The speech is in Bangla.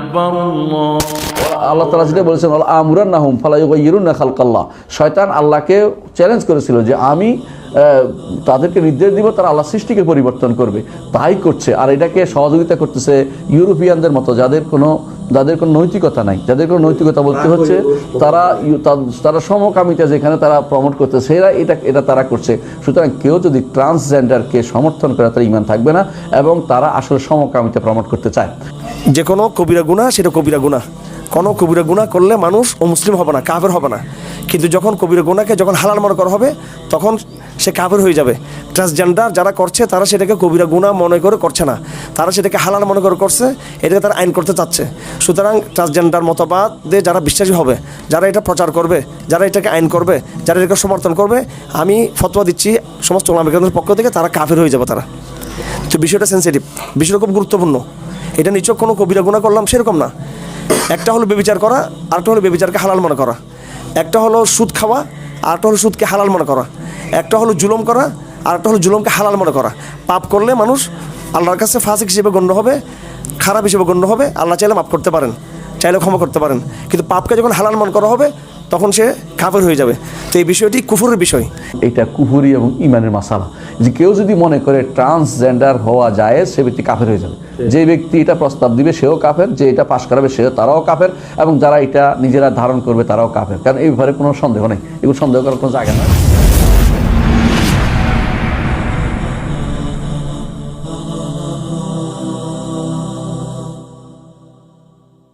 أكبر الله আল্লাহ তাআলা যেটা বলেছেন আল আমরান্নাহুম ফালা ইউগাইয়িরুনা খালকাল্লাহ, শয়তান আল্লাহকে চ্যালেঞ্জ করেছিল যে আমি তাদেরকে নির্দেশ দিব তারা আল্লাহ সৃষ্টিকে পরিবর্তন করবে, তাই করছে। আর এটাকে সহযোগিতা করতেছে ইউরোপিয়ানদের মতো যাদের কোনো নৈতিকতা নাই, যাদের কোনো নৈতিকতা বলতে হচ্ছে তারা সমকামিতা যেখানে তারা প্রমোট করতেছে এটা তারা করছে। সুতরাং কেউ যদি ট্রান্সজেন্ডারকে সমর্থন করে তার ঈমান থাকবে না, এবং তারা আসলে সমকামিতা প্রমোট করতে চায়। যে কোনো কবিরা গুনাহ সেটা কবিরা গুনাহ, কোনো কবিরা গুনাহ করলে মানুষ মুসলিম হবে না, কাফের হবে না। কিন্তু যখন কবিরা গুনাহকে যখন হালাল মনে করা হবে তখন সে কাফের হয়ে যাবে। ট্রান্সজেন্ডার যারা করছে তারা সেটাকে কবিরা গুনাহ মনে করে করছে না, তারা সেটাকে হালাল মনে করে করছে, এটাকে তারা আইন করতে চাচ্ছে। সুতরাং ট্রান্সজেন্ডার মতবাদে যারা বিশ্বাসী হবে, যারা এটা প্রচার করবে, যারা এটাকে আইন করবে, যারা এটাকে সমর্থন করবে, আমি ফতোয়া দিচ্ছি সমস্ত উলামা কেরামের পক্ষ থেকে তারা কাফের হয়ে যাবে তারা। তো বিষয়টা সেন্সিটিভ, বিষয়টা খুব গুরুত্বপূর্ণ। এটা নিছক কোনো কবিরা গুনাহ করলাম সেরকম না। একটা হলো ব্যভিচার করা, আরেকটা হলো ব্যভিচারকে হালাল মনে করা। একটা হলো সুদ খাওয়া, আরেকটা হলো সুদকে হালাল মনে করা। একটা হলো জুলুম করা, আরেকটা হলো জুলুমকে হালাল মনে করা। পাপ করলে মানুষ আল্লাহর কাছে ফাসিক হিসেবে গণ্য হবে, খারাপ হিসেবে গণ্য হবে। আল্লাহ চাইলে মাফ করতে পারেন, চাইলে ক্ষমা করতে পারেন, কিন্তু পাপকে যখন হালাল মনে করা হবে তখন সে কাফের হয়ে যাবে। তো এই বিষয়টি কুফরের বিষয়। এটা কুফরি এবং ইমানের মাসালা, যে কেউ যদি মনে করে ট্রান্সজেন্ডার হওয়া যায় সে ব্যক্তি কাফের হয়ে যাবে। যে ব্যক্তি এটা প্রস্তাব দিবে সেও কাফের, যে এটা পাশ করাবে তারাও কাফের, এবং যারা এটা নিজেরা ধারণ করবে তারাও কাফের। কারণ এই ব্যাপারে কোনো সন্দেহ নেই, এগুলো সন্দেহ করার কোনো জায়গা নয়।